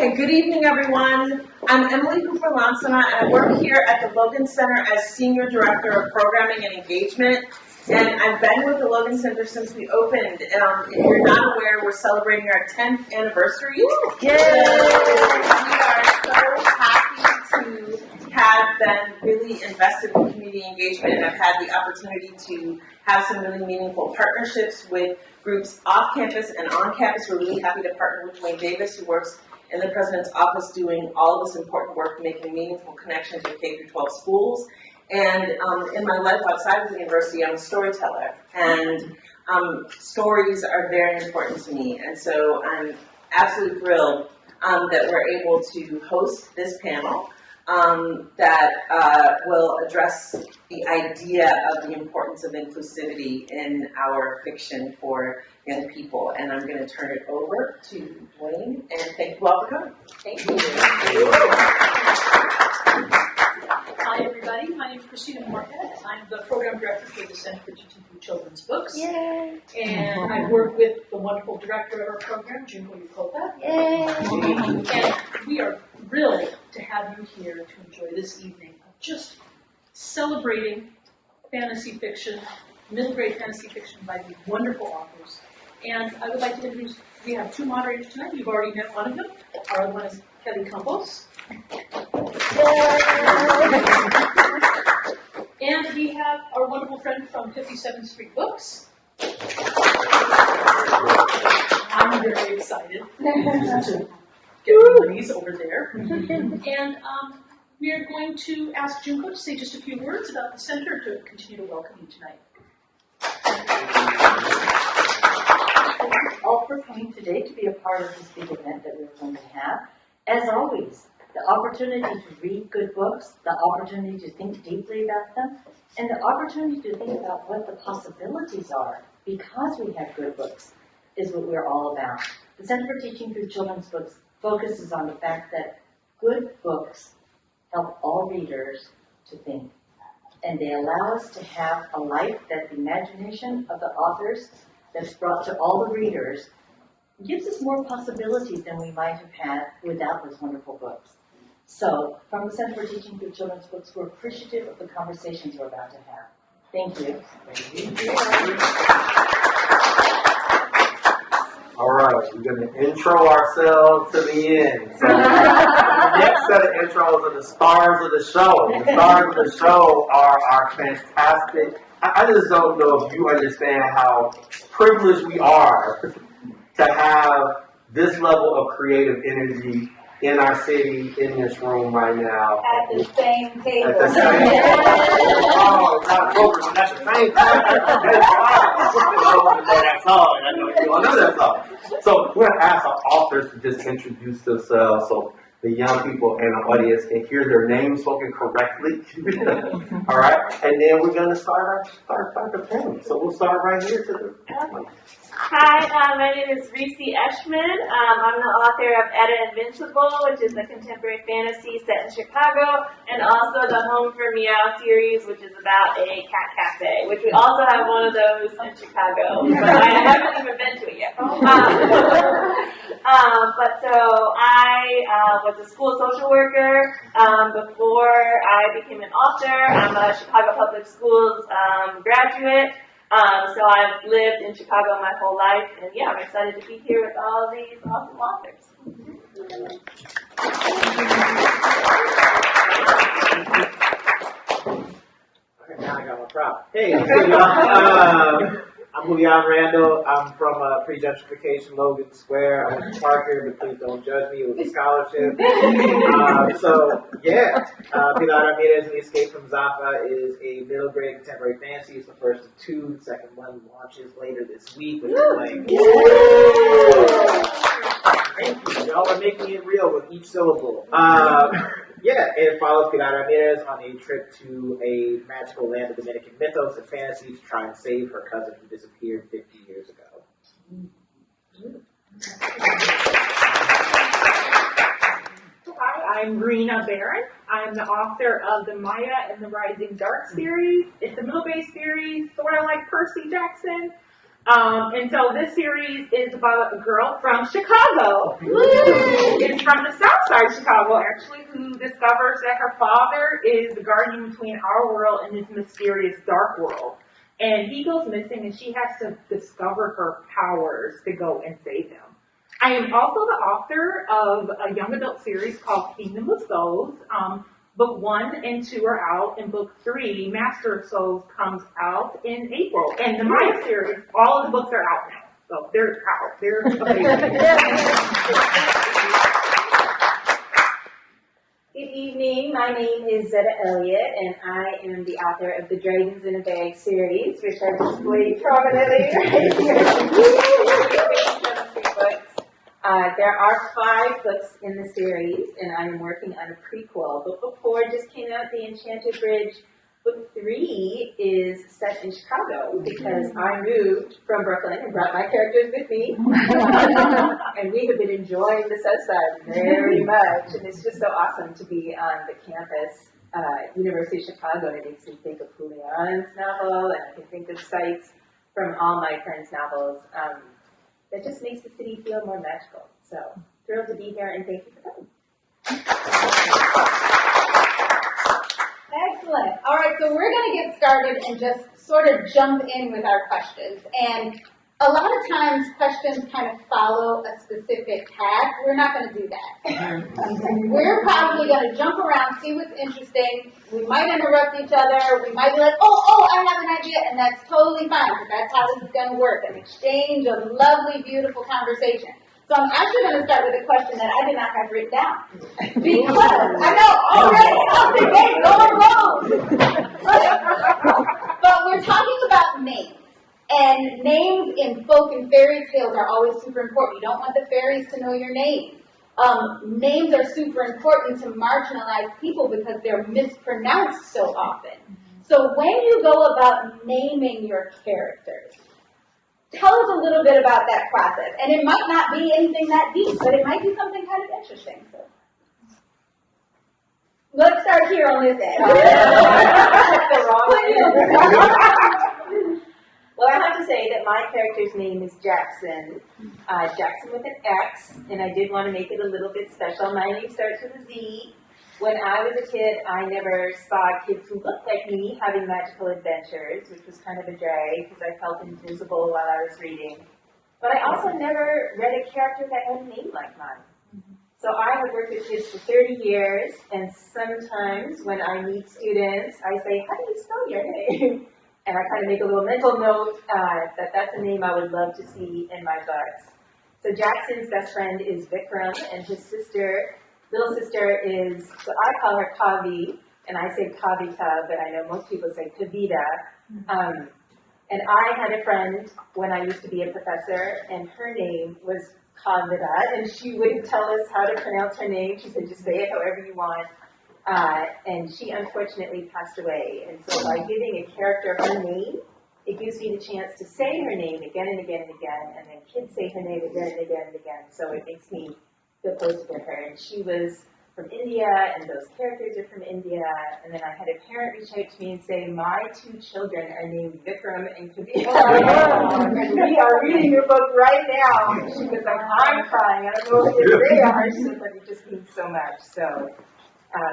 Okay, good evening, everyone. I'm Emily Hooper-Lansana, and I work here at the Logan Center as Senior Director of Programming and Engagement. And I've been with the Logan Center since we opened. If you're not aware, we're celebrating our 10th anniversary. Yay! We are so happy to have been really invested in community engagement, and I've had the opportunity to have some really meaningful partnerships with groups off campus and on campus. We're really happy to partner with Duane Davis, who works in the president's office doing all this important work, making meaningful connections with K-12 schools. And in my life outside of the university, I'm a storyteller, and stories are very important to me. And so I'm absolutely thrilled that we're able to host this panel that will address the idea of the importance of inclusivity in our fiction for young people. And I'm going to turn it over to Duane, and thank you all for coming. Thank you. Hi, everybody. My name is Christina Moorhead. I'm the program director for the Center for Teaching Through Children's Books. Yay. And I work with the wonderful director of our program, Junko Yukopa. And we are thrilled to have you here to enjoy this evening of just celebrating fantasy fiction, middle grade fantasy fiction by these wonderful authors. And I would like to introduce, we have two moderators tonight. You've already met one of them. Our other one is Kelly Campos. And we have our wonderful friend from 57th Street Books. I'm very excited to get Reese over there. And we are going to ask Junko to say just a few words about the center to continue to welcome you tonight. Thank you all for coming today to be a part of this big event that we're going to have. As always, the opportunity to read good books, the opportunity to think deeply about them, and the opportunity to think about what the possibilities are because we have good books is what we're all about. The Center for Teaching Through Children's Books focuses on the fact that good books help all readers to think. And they allow us to have a life that the imagination of the authors that's brought to all the readers gives us more possibilities than we might have had without those wonderful books. So, from the Center for Teaching Through Children's Books, we're appreciative of the conversations we're about to have. Thank you. All right, we're going to intro ourselves to the end. So, the next set of intros are the stars of the show. The stars of the show are fantastic. I just don't know if you understand how privileged we are to have this level of creative energy in our city, in this room right now. At the same table. At the same table. Oh, it's not over, but that's the same time. That's all. I know you all know that song. So we're going to ask our authors to just introduce themselves so the young people in the audience can hear their names spoken correctly. All right? And then we're going to start the panel. So we'll start right here to the panel. Hi, my name is Reese Eschmann. I'm the author of Etta Invincible, which is a contemporary fantasy set in Chicago, and also the Home for Meow series, which is about a cat cafe, which we also have one of those in Chicago, but I haven't even been to it yet. But so I was a school social worker before I became an author. I'm a Chicago Public Schools graduate. So I've lived in Chicago my whole life, and yeah, I'm excited to be here with all these awesome authors. Okay, now I got my prop. Hey, what's good, y'all? I'm Julian Randall. I'm from pre-gentrification Logan Square. I went to Parker, but please don't judge me. It was a scholarship. Pilar Ramirez and the Escape from Zafa is a middle grade contemporary fantasy. It's the first of two. The second one launches later this week, which is like, thank you. Y'all are making it real with each syllable. It follows Pilar Ramirez on a trip to a magical land of Dominican mythos and fantasy to try and save her cousin who disappeared 50 years ago. Hi, I'm Rena Barron. I'm the author of the Maya and the Rising Dark series. It's a middle-based series, sort of like Percy Jackson. And so this series is about a girl from Chicago. It's from the south side of Chicago, actually, who discovers that her father is the guardian between our world and this mysterious dark world. And he goes missing, and she has to discover her powers to go and save him. I am also the author of a young adult series called Kingdom of Souls. Book 1 and 2 are out, and book 3, Master of Souls, comes out in April. And the Maya series, all of the books are out now. So they're out. They're amazing. Good evening. My name is Zetta Elliott, and I am the author of the Dragons in a Bag series, which I displayed prominently right here. There are 5 books in the series, and I'm working on a prequel. But book 4 just came out, The Enchanted Bridge. Book 3 is set in Chicago because I moved from Brooklyn and brought my characters with me. And we have been enjoying the South Side very much. And it's just so awesome to be on the campus, University of Chicago. And it makes me think of Julian's novel, and I can think of sites from all my friends' novels. That just makes the city feel more magical. So thrilled to be here, and thank you for coming. Excellent. All right, so we're going to get started and just sort of jump in with our questions. And a lot of times questions kind of follow a specific path. We're not going to do that. We're probably going to jump around, see what's interesting. We might interrupt each other. We might be like, oh, I have an idea. And that's totally fine, because that's how this is going to work. An exchange of lovely, beautiful conversation. So I'm actually going to start with a question that I did not have written down. Because, I know, already off the gate, going wrong. But we're talking about names. And names in folk and fairy tales are always super important. You don't want the fairies to know your names. Names are super important to marginalized people because they're mispronounced so often. So when you go about naming your characters, tell us a little bit about that process. And it might not be anything that deep, but it might be something kind of interesting. So let's start here on this end. Well, I have to say that my character's name is Jackson. Jackson with an X, and I did want to make it a little bit special. My name starts with a Z. When I was a kid, I never saw kids who looked like me having magical adventures, which was kind of a drag because I felt invisible while I was reading. But I also never read a character that had a name like mine. So I have worked with kids for 30 years, and sometimes when I meet students, I say, how do you spell your name? And I kind of make a little mental note that that's a name I would love to see in my books. So Jackson's best friend is Vikram, and his little sister is, so I call her Kavi, and I say Kavita, but I know most people say Kavita. And I had a friend when I used to be a professor, and her name was Kavita, and she wouldn't tell us how to pronounce her name. She said, just say it however you want. And she unfortunately passed away. And so by giving a character her name, it gives me the chance to say her name again and again and again, and then kids say her name again and again and again. So it makes me feel close to her. And she was from India, and those characters are from India. And then I had a parent reach out to me and say, my 2 children are named Vikram and Kavita. And we are reading your book right now. And she was like, I'm crying. I don't know if they are, but it just means so much. So.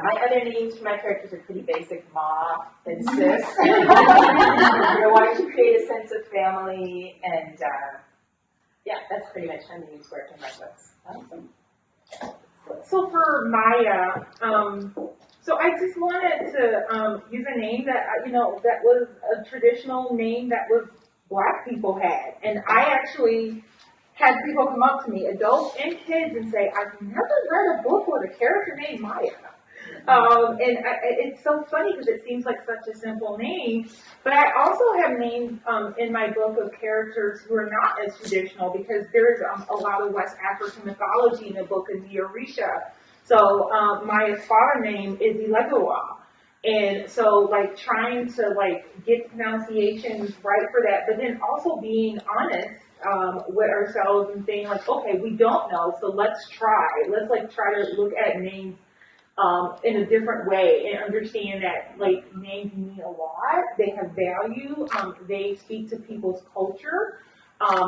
My other names for my characters are pretty basic, Ma and Sis. Wanting to create a sense of family, and yeah, that's pretty much how names work in my books. Awesome. So for Maya, so I just wanted to use a name that, that was a traditional name that was Black people had. And I actually had people come up to me, adults and kids, and say, I've never read a book with a character named Maya. It's so funny because it seems like such a simple name, but I also have names in my book of characters who are not as traditional, because there's a lot of West African mythology in the book of the Orisha. So Maya's father name is Ilegawa. And so trying to get pronunciations right for that, but then also being honest with ourselves and saying okay, we don't know, so let's try. Let's try to look at names in a different way and understand that names mean a lot. They have value. They speak to people's culture.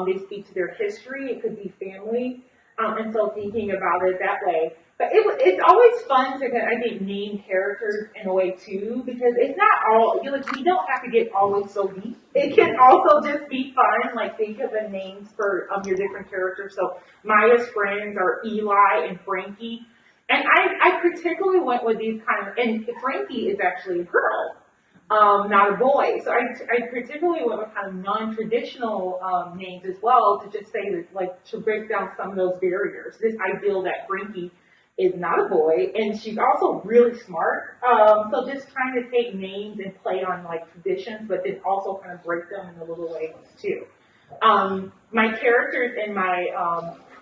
They speak to their history. It could be family. And so thinking about it that way. But it's always fun to I think name characters in a way too, because it's not all you don't have to get always so deep. It can also just be fun, like think of the names for your different characters. So Maya's friends are Eli and Frankie. And I particularly went with these kind of, and Frankie is actually a girl, not a boy. So I particularly went with kind of non-traditional names as well to just say that, like, to break down some of those barriers. This ideal that Frankie is not a boy, and she's also really smart. So just trying to take names and play on like traditions, but then also kind of break them in the little ways too. My characters in my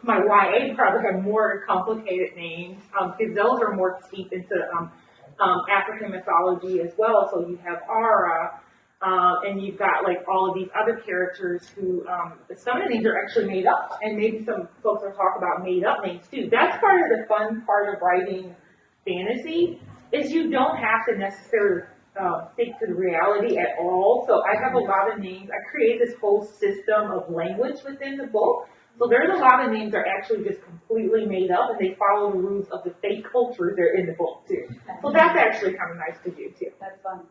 YA probably have more complicated names because those are more steeped into African mythology as well. So you have Ara, and you've got like all of these other characters who some of the names are actually made up, and maybe some folks will talk about made up names too. That's part of the fun part of writing fantasy is you don't have to necessarily stick to the reality at all. So I have a lot of names. I created this whole system of language within the book. So there's a lot of names that are actually just completely made up, and they follow the rules of the fake culture they're in the book too. So that's actually kind of nice to do too. That's fun.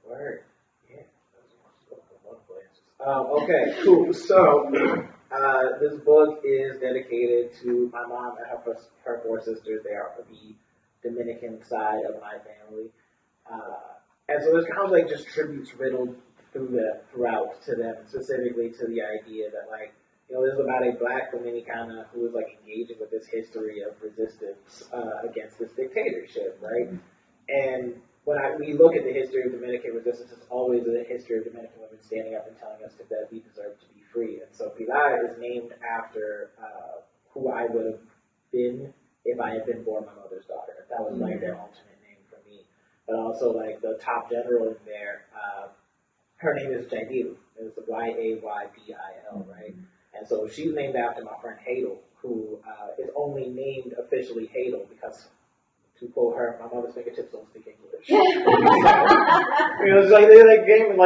Word. Yeah. Those are wonderful answers. Okay, cool. So this book is dedicated to my mom and her four sisters. They are the Dominican side of my family. And so there's kind of like just tributes riddled throughout to them, specifically to the idea that, like, you know, this is about a black Dominicana who is like engaging with this history of resistance against this dictatorship, right? And when we look at the history of Dominican resistance, it's always a history of Dominican women standing up and telling us that we deserve to be free. And so Pilar is named after who I would have been if I had been born my mother's daughter. That was like their alternate name for me. But also, like, the top general in there, her name is Jaydil. It's Yaybil, right? And so she's named after my friend Hadel, who is only named officially Hadel because, to quote her, my mother's fingertips don't speak English. It was like they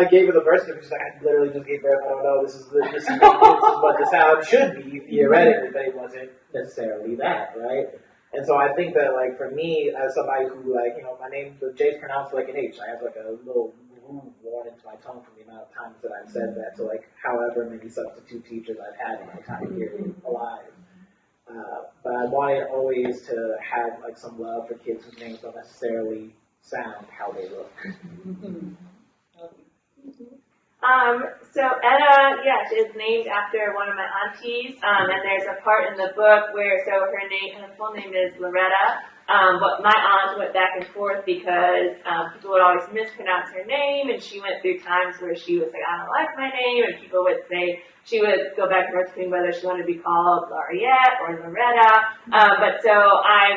gave her the birth certificate. She's like, I literally just gave birth. I don't know. This is what the sound should be theoretically, but it wasn't necessarily that, right? And so I think that, like, for me, as somebody who, like, you know, my name, the J's pronounced like an H. I have like a little groove worn into my tongue from the amount of times that I've said that to, like, however many substitute teachers I've had in my time here alive. But I wanted always to have, like, some love for kids whose names don't necessarily sound how they look. So Etta, is named after one of my aunties, and there's a part in the book where, so her full name is Loretta, but my aunt went back and forth because people would always mispronounce her name, and she went through times where she was like, I don't like my name, and people would say, she would go back and forth between whether she wanted to be called Laureate or Loretta. But so I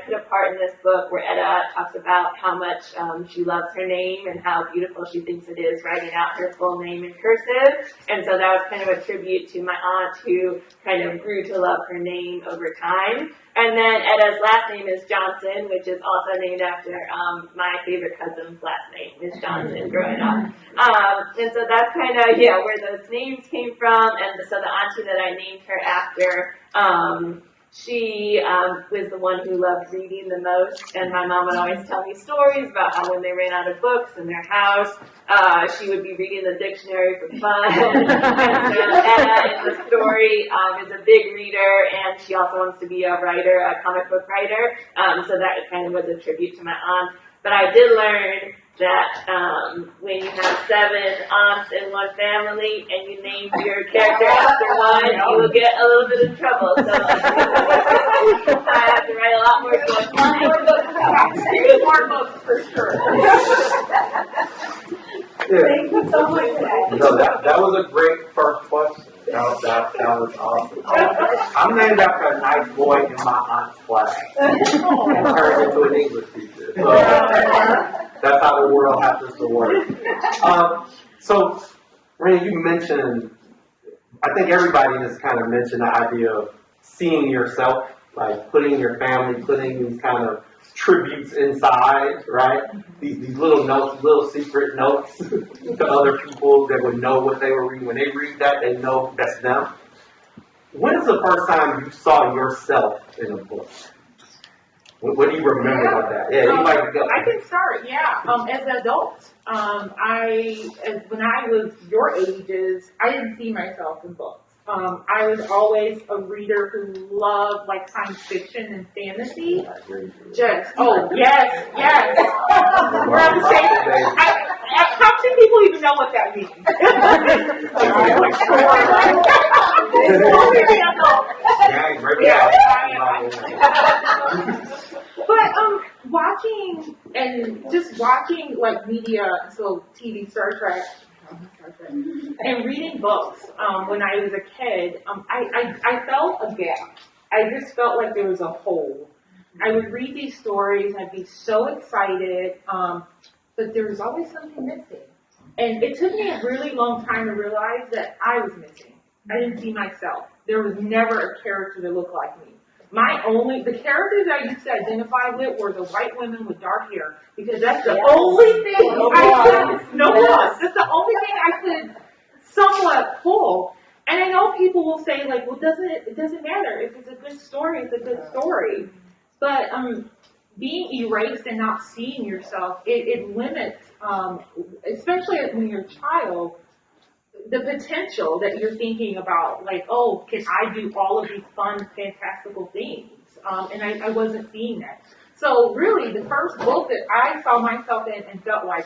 put a part in this book where Etta talks about how much she loves her name and how beautiful she thinks it is writing out her full name in cursive. And so that was kind of a tribute to my aunt who kind of grew to love her name over time. And then Etta's last name is Johnson, which is also named after my favorite cousin's last name is Johnson growing up. And so that's kind of, where those names came from. And so the auntie that I named her after, she was the one who loved reading the most. And my mom would always tell me stories about how when they ran out of books in their house, she would be reading the dictionary for fun. And so Etta in the story is a big reader, and she also wants to be a writer, a comic book writer. So that kind of was a tribute to my aunt. But I did learn that when you have 7 aunts in one family and you name your character after one, you will get a little bit of trouble. So I have to write a lot more books. More books for sure. Thank you so much for that. No, that was a great first question. That was awesome. I'm named after a nice boy in my aunt's class. And turned into an English teacher. So that's how the world happens to work. So, Rena, you mentioned, I think everybody has kind of mentioned the idea of seeing yourself, like putting your family, putting these kind of tributes inside, right? These little notes, little secret notes to other people that would know what they were reading. When they read that, they know that's them. When is the first time you saw yourself in a book? What do you remember about that? Yeah, anybody go. I can start, yeah. As an adult, when I was your ages, I didn't see myself in books. I was always a reader who loved like science fiction and fantasy. Yes. We're on the same. How many people even know what that means? But watching like media, so TV, Star Trek, and reading books when I was a kid, I felt a gap. I just felt like there was a hole. I would read these stories, I'd be so excited, but there was always something missing. And it took me a really long time to realize that I was missing. I didn't see myself. There was never a character that looked like me. The characters I used to identify with were the white women with dark hair, because that's the only thing that's the only thing I could somewhat pull. And I know people will say, like, well, it doesn't matter. If it's a good story, it's a good story. But being erased and not seeing yourself, it limits, especially when you're a child, the potential that you're thinking about, like, oh, can I do all of these fun, fantastical things? And I wasn't seeing that. So really, the first book that I saw myself in and felt like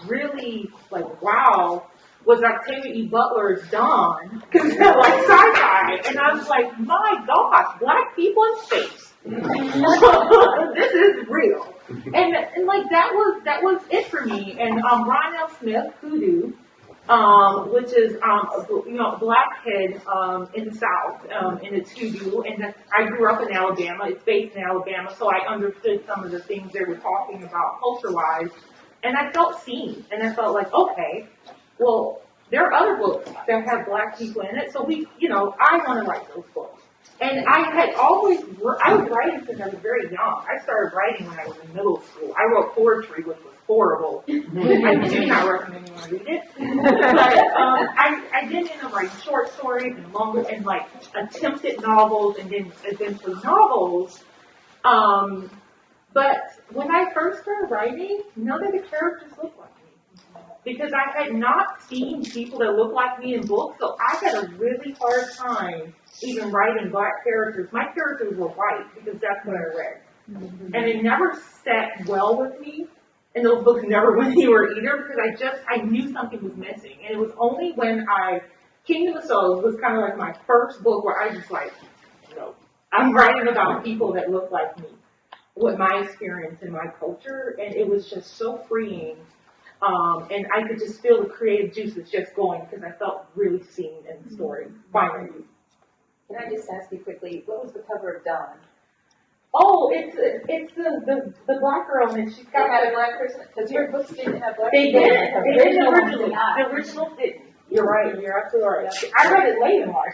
really, like, wow, was Octavia E. Butler's Dawn, because it felt like sci-fi. And I was like, my gosh, black people in space. This is real. And like, that was it for me. And Ron L. Smith, Hoodoo, which is blackhead in the South, and it's hoodoo. And I grew up in Alabama. It's based in Alabama, so I understood some of the things they were talking about culture-wise. And I felt seen, and I felt like, okay, well, there are other books that have black people in it, so I want to write those books. And I was writing since I was very young. I started writing when I was in middle school. I wrote poetry, which was horrible. I do not recommend anyone read it. But I did end up writing short stories and longer and like attempted novels and then eventually novels. But when I first started writing, none of the characters looked like me. Because I had not seen people that looked like me in books, so I had a really hard time even writing black characters. My characters were white because that's what I read. Mm-hmm. And it never sat well with me. And those books never went anywhere either because I knew something was missing. And it was only when Kingdom of Souls was kind of like my first book where I just like, no, I'm writing about people that look like me with my experience and my culture. And it was just so freeing. And I could just feel the creative juices just going because I felt really seen in the story, finally. Can I just ask you quickly, what was the cover of Dawn? Oh, it's the black girl, and she's got a black person, because your books didn't have black people. They did originally. The original didn't. You're right. You're absolutely right. Yeah. I read it late in life.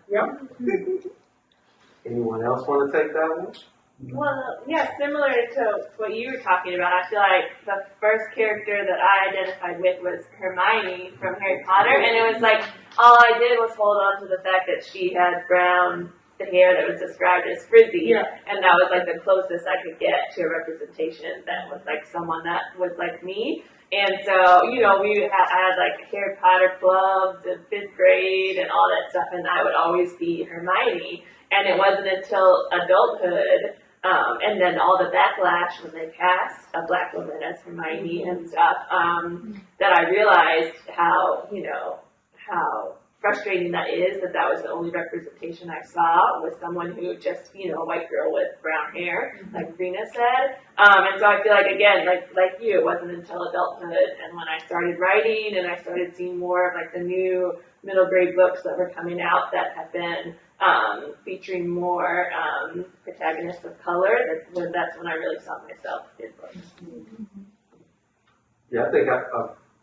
Yeah. Anyone else want to take that one? Well, yeah, similar to what you were talking about, I feel like the first character that I identified with was Hermione from Harry Potter, and it was like, all I did was hold on to the fact that she had brown hair that was described as frizzy, and that was like the closest I could get to a representation that was like someone that was like me. And so, I had like Harry Potter clubs in 5th grade and all that stuff, and I would always be Hermione. And it wasn't until adulthood, and then all the backlash when they cast a black woman as Hermione and stuff, that I realized how frustrating that is, that was the only representation I saw was someone who just, a white girl with brown hair, like Rena said. And so I feel like, again, like you, it wasn't until adulthood and when I started writing and I started seeing more of like the new middle grade books that were coming out that have been featuring more protagonists of color, that's when I really saw myself in books. Yeah, I think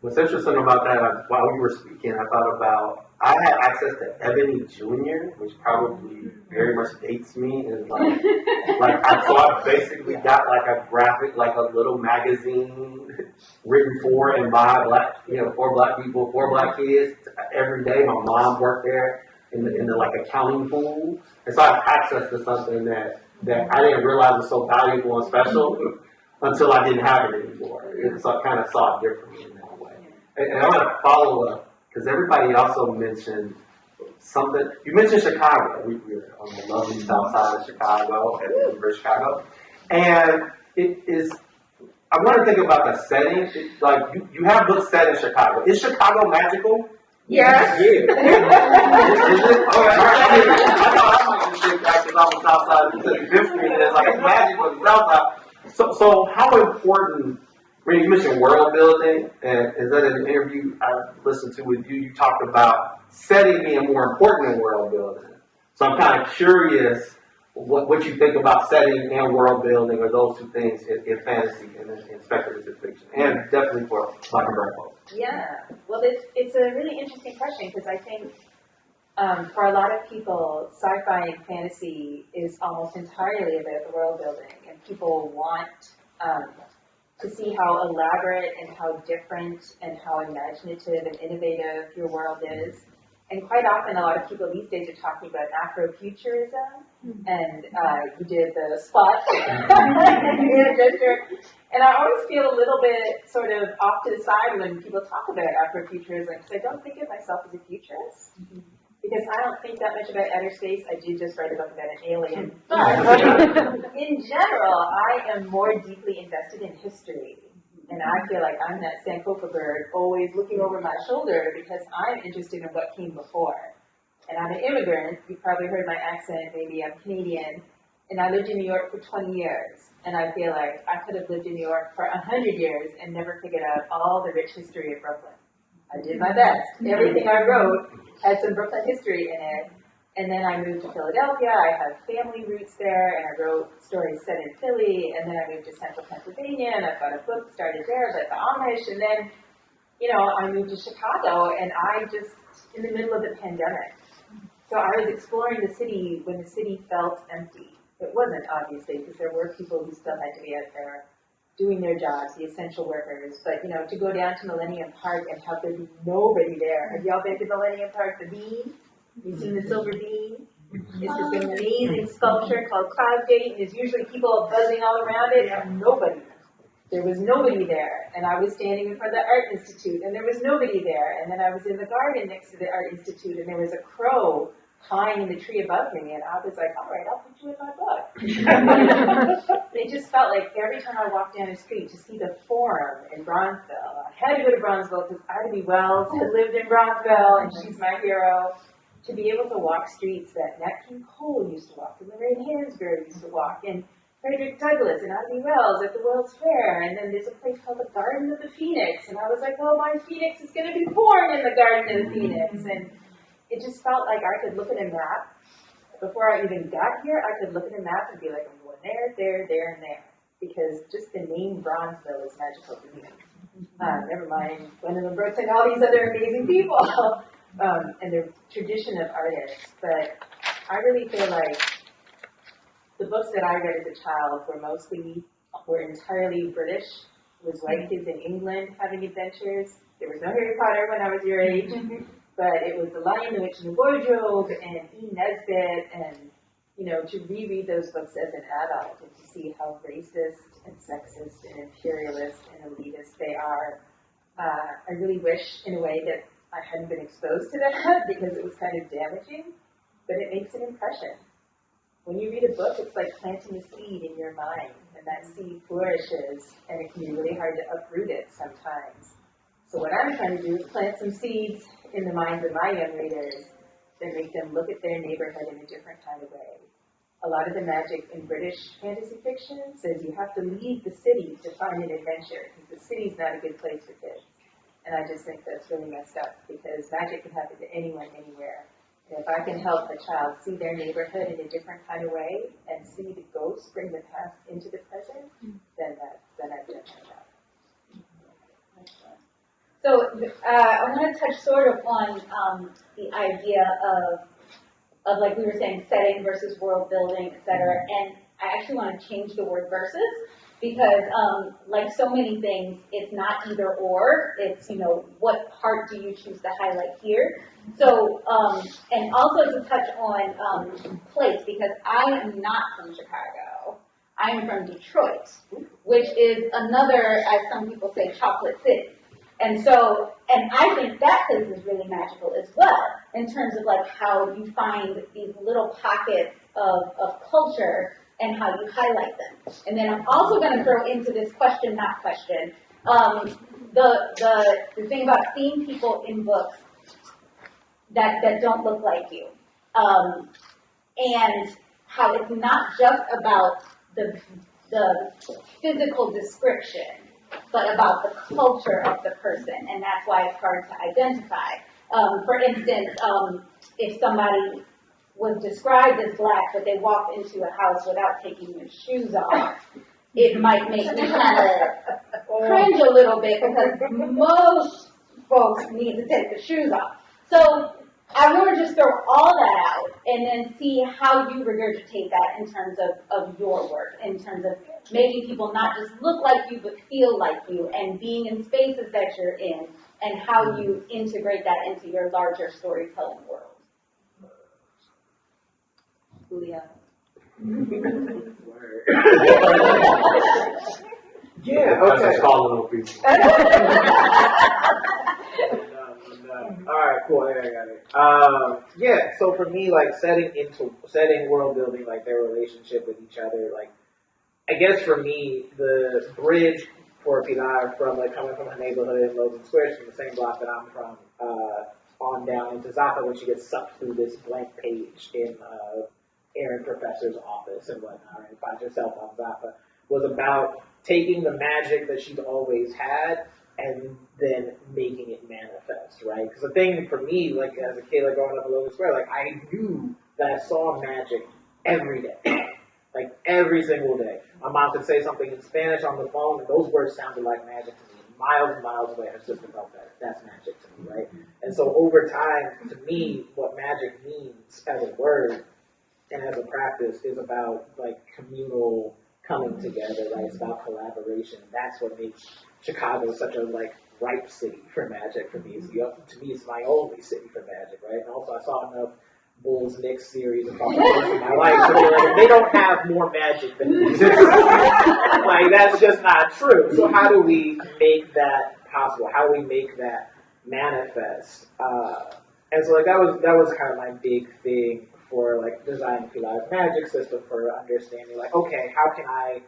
What's interesting about that, while we were speaking, I thought about, I had access to Ebony Jr., which probably very much dates me, and so I basically got like a graphic, like a little magazine written for and by for black people, for black kids. Every day, my mom worked there in the like accounting pool, and so I had access to something that I didn't realize was so valuable and special until I didn't have it anymore. So I kind of saw it differently in that way. And I want to follow up, because everybody also mentioned something. You mentioned Chicago. We're on the lovely south side of Chicago, at the University of Chicago. And it is, I want to think about the setting. Like, you have books set in Chicago. Is Chicago magical? Yes. Yeah. Is it? All right. I thought I might just think that because I'm on the south side of the Fifth Street, and it's like it's magic on the south side. So how important, Rena, you mentioned world building, and is that an interview I listened to with you? You talked about setting being more important than world building. So I'm kind of curious what you think about setting and world building, or those two things in fantasy and in speculative fiction, and definitely for Black and Brown folks. Yeah, well, it's a really interesting question because I think for a lot of people, sci-fi and fantasy is almost entirely about the world building, and people want to see how elaborate and how different and how imaginative and innovative your world is. And quite often, a lot of people these days are talking about Afrofuturism, and you did the spot gesture. And I always feel a little bit sort of off to the side when people talk about Afrofuturism, because I don't think of myself as a futurist, because I don't think that much about outer space. I did just write a book about an alien. But in general, I am more deeply invested in history. And I feel like I'm that Sankofa bird always looking over my shoulder because I'm interested in what came before. And I'm an immigrant. You've probably heard my accent. Maybe I'm Canadian. And I lived in New York for 20 years. And I feel like I could have lived in New York for 100 years and never figured out all the rich history of Brooklyn. I did my best. Everything I wrote had some Brooklyn history in it. And then I moved to Philadelphia. I have family roots there, and I wrote stories set in Philly. And then I moved to central Pennsylvania, and I've got a book started there about the Amish. And then, I moved to Chicago, and I just, in the middle of the pandemic. So I was exploring the city when the city felt empty. It wasn't, obviously, because there were people who still had to be out there doing their jobs, the essential workers. But, to go down to Millennium Park and have there be nobody there. Have y'all been to Millennium Park, the Bean? You've seen the Silver Bean? It's this amazing sculpture called Cloud Gate, and there's usually people buzzing all around it, and nobody. There was nobody there. And I was standing in front of the Art Institute, and there was nobody there. And then I was in the garden next to the Art Institute, and there was a crow flying in the tree above me, and I was like, all right, I'll put you in my book. It just felt like every time I walked down the street to see the Forum in Bronzeville, I had to go to Bronzeville because Ida B. Wells had lived in Bronzeville, and she's my hero. To be able to walk streets that Nat King Cole used to walk, and Lorraine Hansberry used to walk, and Frederick Douglass and Ida B. Wells at the World's Fair, and then there's a place called the Garden of the Phoenix, and I was like, well, my Phoenix is going to be born in the Garden of the Phoenix, and it just felt like I could look at a map. Before I even got here, I could look at a map and be like, I'm going there, there, there, and there, because just the name Bronzeville is magical to me. Never mind Gwendolyn Brooks and all these other amazing people. And the tradition of artists, but I really feel like the books that I read as a child were entirely British. It was white kids in England having adventures. There was no Harry Potter when I was your age, but it was The Lion, the Witch, and the Wardrobe, and E. Nesbit, and to reread those books as an adult and to see how racist and sexist and imperialist and elitist they are. I really wish, in a way, that I hadn't been exposed to that because it was kind of damaging, but it makes an impression. When you read a book, it's like planting a seed in your mind, and that seed flourishes, and it can be really hard to uproot it sometimes. So what I'm trying to do is plant some seeds in the minds of my young readers that make them look at their neighborhood in a different kind of way. A lot of the magic in British fantasy fiction says you have to leave the city to find an adventure, because the city's not a good place for kids. And I just think that's really messed up, because magic can happen to anyone, anywhere. And if I can help a child see their neighborhood in a different kind of way and see the ghosts bring the past into the present, then I've done my job. So So I want to touch sort of on the idea of like we were saying, setting versus world building, et cetera. And I actually want to change the word versus because like so many things, it's not either or. It's, you know, what part do you choose to highlight here? So, and also to touch on place, because I am not from Chicago. I am from Detroit, which is another, as some people say, chocolate city. And so, and I think that place is really magical as well, in terms of like how you find these little pockets of culture and how you highlight them. And then I'm also going to throw into this question, not question, the thing about seeing people in books that don't look like you, and how it's not just about the physical description, but about the culture of the person, and that's why it's hard to identify. For instance, if somebody was described as black, but they walked into a house without taking their shoes off, it might make me kind of cringe a little bit because most folks need to take the shoes off. So I want to just throw all that out and then see how you regurgitate that in terms of your work, in terms of making people not just look like you, but feel like you, and being in spaces that you're in, and how you integrate that into your larger storytelling world. Julia. Yeah, That's okay. just calling little people. Alright, cool, I got it. Yeah, so for me, like, setting world building, like, their relationship with each other, like, I guess for me, the bridge for Pilar from, like, coming from her neighborhood in Logan Square, she's from the same block that I'm from, on down into Zetta, when she gets sucked through this blank page in, Aaron Professor's office and whatnot, and finds herself on Zetta, was about taking the magic that she's always had and then making it manifest, right? Because the thing for me, like as a kid, like growing up in Logan Square, like I knew that I saw magic every day, like every single day. My mom could say something in Spanish on the phone, and those words sounded like magic to me. Miles and miles away, her sister felt that. That's magic to me, right? And so over time, to me, what magic means as a word and as a practice is about like communal coming together, right? It's about collaboration. That's what makes Chicago such a like ripe city for magic for me. To me, it's my only city for magic, right? And also, I saw enough Bulls Knicks series across the course of my life to be like, they don't have more magic than me. Like that's just not true. So how do we make that possible? How do we make that manifest? And so like that was kind of my big thing for like designing Pilar's magic system, for understanding like, okay, how can I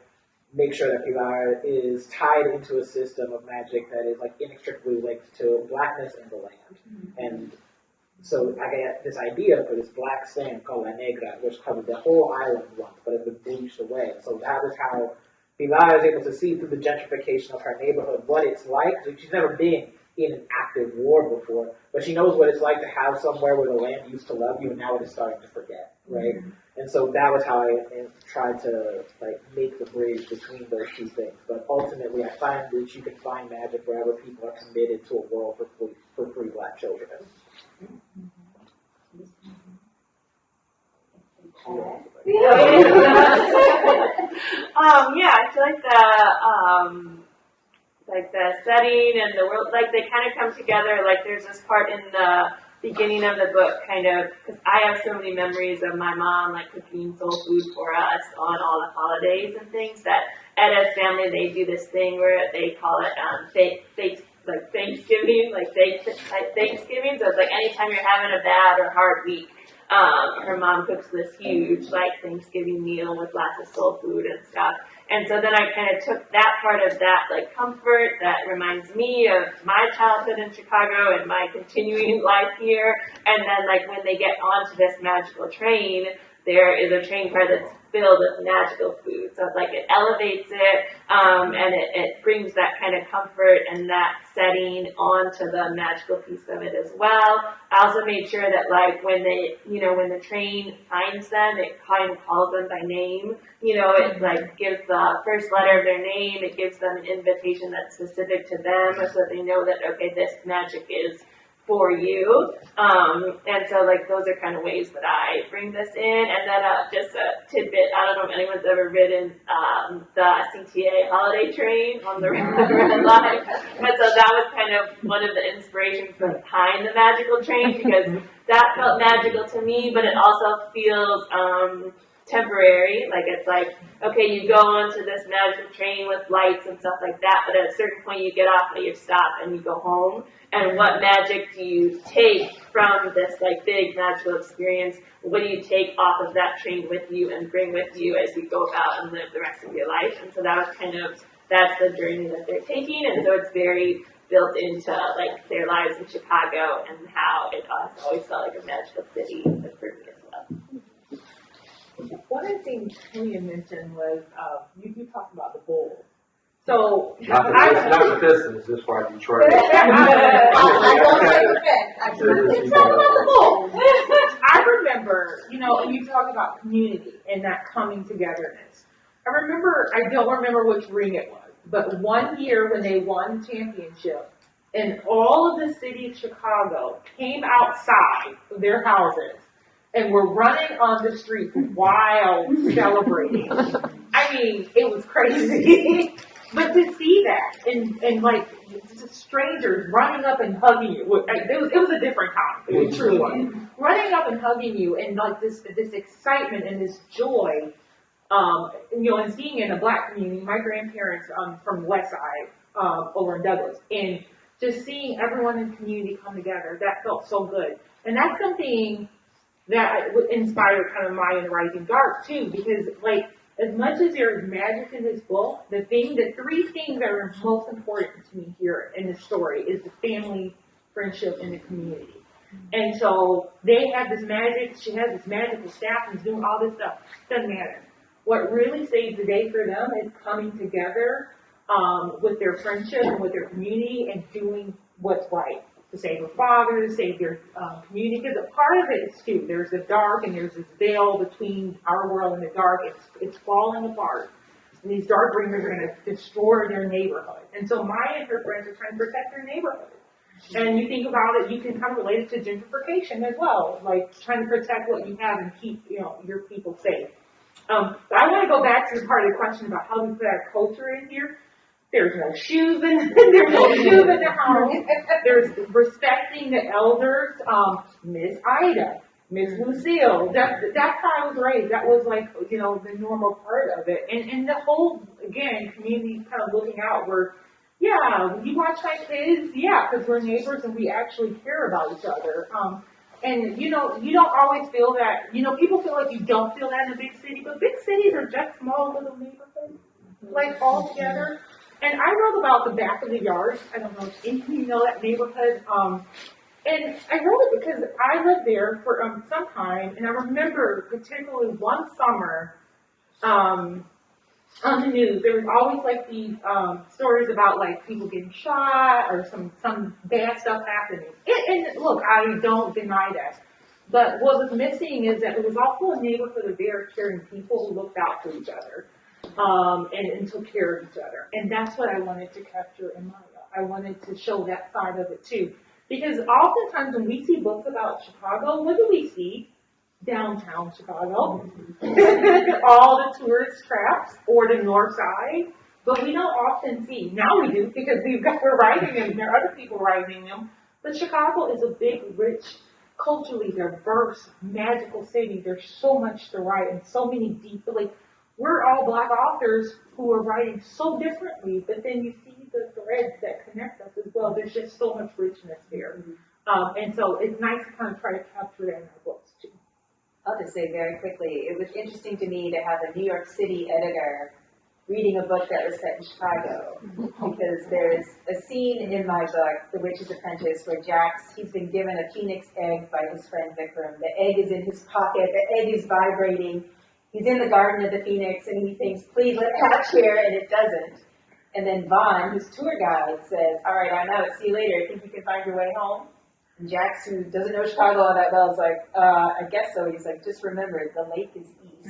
make sure that Pilar is tied into a system of magic that is like inextricably linked to blackness and the land. And so I got this idea for this black sand called La Negra, which covered the whole island once, but it's been bleached away. So that was how Pilar is able to see through the gentrification of her neighborhood what it's like. She's never been in an active war before, but she knows what it's like to have somewhere where the land used to love you and now it is starting to forget, right? And so that was how I tried to like make the bridge between those two things. But ultimately, I find that you can find magic wherever people are committed to a world for free black children. Yeah, I feel like the setting and the world, like they kind of come together. Like there's this part in the beginning of the book, kind of, because I have so many memories of my mom like cooking soul food for us on all the holidays and things. That Etta's family, they do this thing where they call it fake like Thanksgiving, like Thanksgiving. So it's like anytime you're having a bad or hard week, her mom cooks this huge like Thanksgiving meal with lots of soul food and stuff. And so then I kind of took that part of that like comfort that reminds me of my childhood in Chicago and my continuing life here. And then like when they get onto this magical train, there is a train car that's filled with magical food. So it's like it elevates it, and it brings that kind of comfort and that setting onto the magical piece of it as well. I also made sure that like when they, when the train finds them, it kind of calls them by name. It like gives the first letter of their name. It gives them an invitation that's specific to them, so they know that okay, this magic is for you. And so like those are kind of ways that I bring this in. And then just a tidbit, I don't know if anyone's ever ridden the CTA holiday train on the Red Line. But so that was kind of one of the inspirations behind the magical train, because that felt magical to me, but it also feels temporary. Like it's like, okay, you go onto this magical train with lights and stuff like that, but at a certain point you get off at your stop and you go home. And what magic do you take from this like big magical experience? What do you take off of that train with you and bring with you as you go about and live the rest of your life? And so that was that's the journey that they're taking. And so it's very built into like their lives in Chicago and how it has always felt like a magical city for me as well. One of the things Julian mentioned was you talked about the bowl. So Not the Pistons, just for Detroit. I won't say the I remember, and you talk about community and that coming togetherness. I don't remember which ring it was, but one year when they won the championship, and all of the city of Chicago came outside of their houses and were running on the streets while celebrating. I mean, it was crazy. But to see that and like just strangers running up and hugging you, it was a different time. It truly was. Running up and hugging you and like this excitement and this joy, and seeing in a Black community, my grandparents from the West Side over in Douglas, and just seeing everyone in the community come together, that felt so good. And that's something that would inspire kind of my In Rising Dark too, because like, as much as there is magic in this book, the three things that are most important to me here in this story is the family, friendship, and the community. And so they have this magic, she has this magical staff and is doing all this stuff. Doesn't matter. What really saves the day for them is coming together with their friendship and with their community and doing what's right. To save their father, to save their community, because a part of it is too, there's the dark and there's this veil between our world and the dark. It's falling apart. And these dark bringers are going to destroy their neighborhood. And so Maya and her friends are trying to protect their neighborhood. And you think about it, you can kind of relate it to gentrification as well, like trying to protect what you have and keep your people safe. But I want to go back to the part of the question about how we put our culture in here. There's no shoes in the home. There's respecting the elders. Miss Ida, Miss Lucille. That's how I was raised. That was like, the normal part of it. And the whole, again, community kind of looking out where, yeah, you watch my kids, yeah, because we're neighbors and we actually care about each other. And you don't always feel that, people feel like you don't feel that in a big city, but big cities are just small little neighborhoods, like all together. And I wrote about the back of the yard. I don't know if any of you know that neighborhood. And I wrote it because I lived there for some time, and I remember particularly one summer on the news, there was always like these stories about like people getting shot or some bad stuff happening. And look, I don't deny that. But what was missing is that it was also a neighborhood of very caring people who looked out for each other. And took care of each other. And that's what I wanted to capture in Maya. I wanted to show that side of it too. Because oftentimes when we see books about Chicago, what do we see? Downtown Chicago. All the tourist traps or the north side. But we don't often see, now we do because we're writing them, there are other people writing them. But Chicago is a big, rich, culturally diverse, magical city. There's so much to write and so many deep, we're all Black authors who are writing so differently, but then you see the threads that connect us as well. There's just so much richness there. And so it's nice to kind of try to capture that in our books too. I'll just say very quickly, it was interesting to me to have a New York City editor reading a book that was set in Chicago, because there's a scene in my book, The Witch's Apprentice, where he's been given a phoenix egg by his friend Vikram. The egg is in his pocket, the egg is vibrating. He's in the garden of the Phoenix, and he thinks, please let me hatch here, and it doesn't. And then Vaughn, who's tour guide, says, all right, I'm out, see you later, think you can find your way home? And Jax, who doesn't know Chicago all that well, is like, I guess so. He's like, just remember, the lake is east.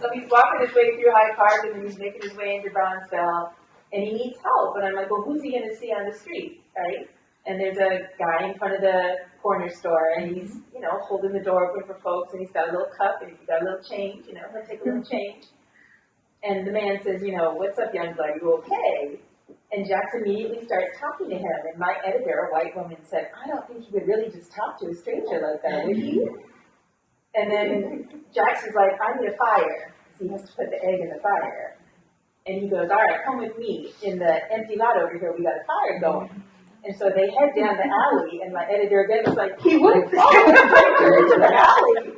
So he's walking his way through Hyde Park, and then he's making his way into Bronzeville, and he needs help. And I'm like, well, who's he going to see on the street, right? And there's a guy in front of the corner store, and he's, you know, holding the door open for folks, and he's got a little cup, and he's got a little change, you know, he'll take a little change. And the man says, you know, what's up, young blood, you okay? And Jax immediately starts talking to him, and my editor, a white woman, said, I don't think he would really just talk to a stranger like that, would he? And then Jax is like, I need a fire. So he has to put the egg in the fire. And he goes, all right, come with me. In the empty lot over here, we got a fire going. And so they head down the alley, and my editor again was like, he wouldn't follow a stranger into the alley.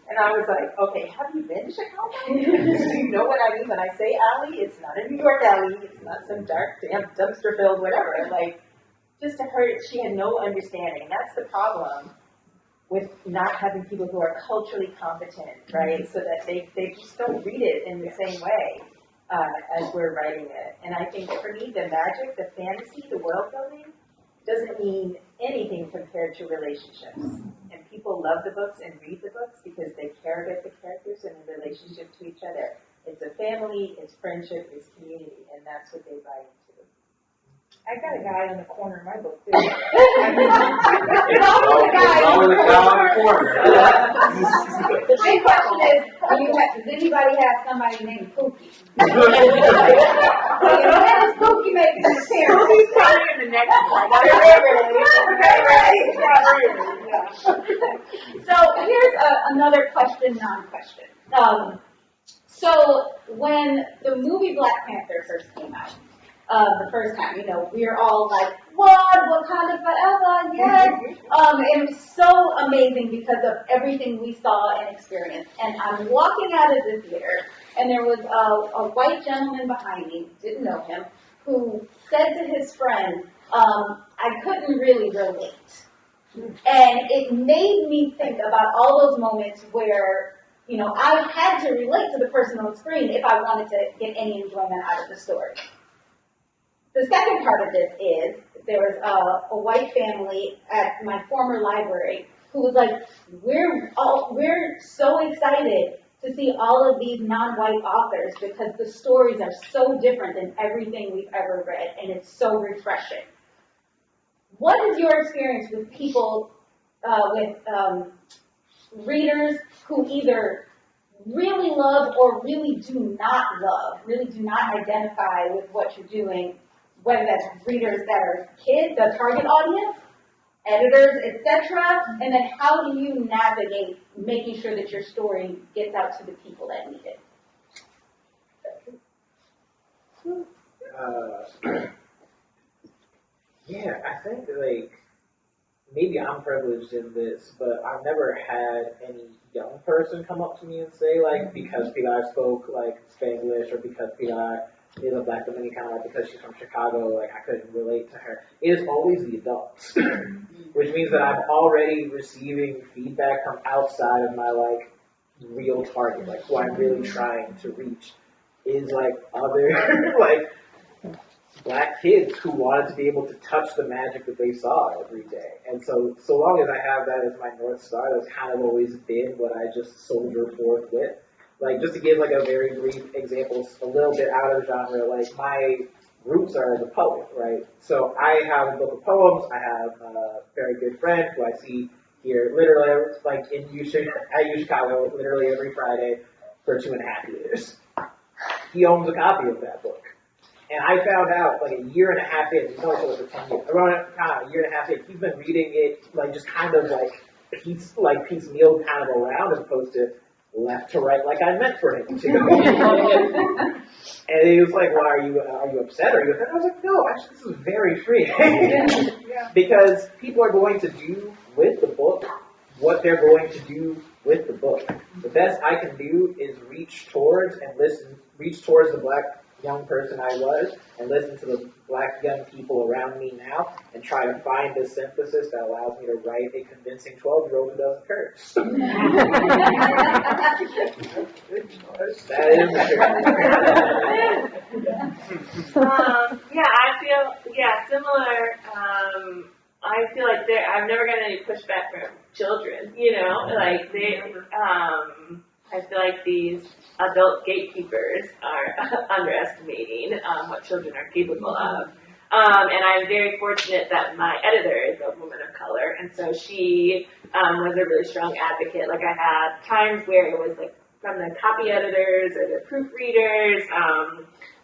And I was like, okay, have you been to Chicago? Do you know what I mean when I say alley? It's not a New York alley. It's not some dark, damp, dumpster-filled whatever. Like, just to her, she had no understanding. That's the problem with not having people who are culturally competent, right? So that they just don't read it in the same way as we're writing it. And I think for me, the magic, the fantasy, the world building doesn't mean anything compared to relationships. And people love the books and read the books because they care about the characters and their relationship to each other. It's a family, it's friendship, it's community, and that's what they buy into. I got a guy in the corner of my book, too. Always a guy in the corner. The big question is, does anybody have somebody named Pookie? When does Pookie make his appearance? Pookie's probably in the next one. So here's another question, non-question. So when the movie Black Panther first came out, the first time, you know, we were all like, Wakanda forever, yes. It was so amazing because of everything we saw and experienced. And I'm walking out of the theater, and there was a white gentleman behind me, didn't know him, who said to his friend, I couldn't really relate. And it made me think about all those moments where, you know, I had to relate to the person on the screen if I wanted to get any enjoyment out of the story. The second part of this is there was a white family at my former library who was like, we're so excited to see all of these non-white authors because the stories are so different than everything we've ever read, and it's so refreshing. What is your experience with people, with readers who either really love or really do not love, really do not identify with what you're doing, whether that's readers that are kids, the target audience, editors, etc., and then how do you navigate making sure that your story gets out to the people that need it? Yeah, I think, like, maybe I'm privileged in this, but I've never had any young person come up to me and say, like, because Pilar spoke, like, Spanglish, or because Pilar is a Black Dominican, or because she's from Chicago, like, I couldn't relate to her. It is always the adults, which means that I'm already receiving feedback from outside of my, like, real target, like, who I'm really trying to reach, is, like, other, like, Black kids who wanted to be able to touch the magic that they saw every day. And so long as I have that as my North Star, that's kind of always been what I just soldier forth with. Like, just to give, like, a very brief example, a little bit out of genre, like, my roots are as a poet, right? So I have a book of poems. I have a very good friend who I see here literally, like, at U Chicago, literally every Friday for 2.5 years. He owns a copy of that book. And I found out, like, a year and a half in, for 10 years, around a year and a half in, he's been reading it, like, just kind of, like, piecemeal kind of around, as opposed to left to right, like I meant for him to. And he was like, "Well, are you upset? Are you offended?" I was like, "No, actually, this is very freeing." Because people are going to do with the book what they're going to do with the book. The best I can do is reach towards the Black young person I was, and listen to the Black young people around me now, and try to find the synthesis that allows me to write a convincing 12-year-old who doesn't curse. That is I feel, similar. I feel like I've never gotten any pushback from children, you know, like I feel like these adult gatekeepers are underestimating what children are capable of. And I'm very fortunate that my editor is a woman of color, and so she was a really strong advocate. Like I had times where it was like from the copy editors or the proofreaders,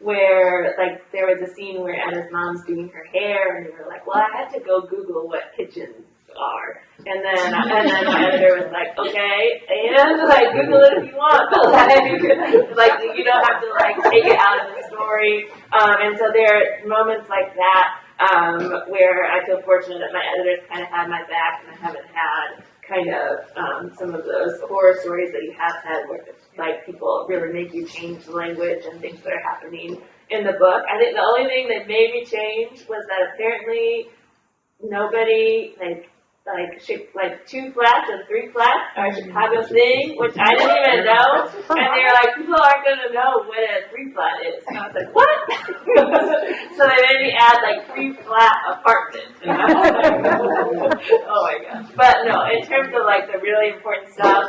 where like there was a scene where Anna's mom's doing her hair, and they were like, "Well, I had to go Google what kitchens are," and then my editor was like, "Okay, and like Google it if you want, but like you don't have to like take it out of the story." And so there are moments like that where I feel fortunate that my editors kind of had my back, and I haven't had kind of some of those horror stories that you have had where like people really make you change the language and things that are happening in the book. I think the only thing that made me change was that apparently nobody like 2 flats and 3 flats are a Chicago thing, which I didn't even know. And they were like, people aren't gonna know what a 3 flat is. And I was like, what? So they made me add like 3 flat apartments. And I was like, oh my gosh. But no, in terms of like the really important stuff,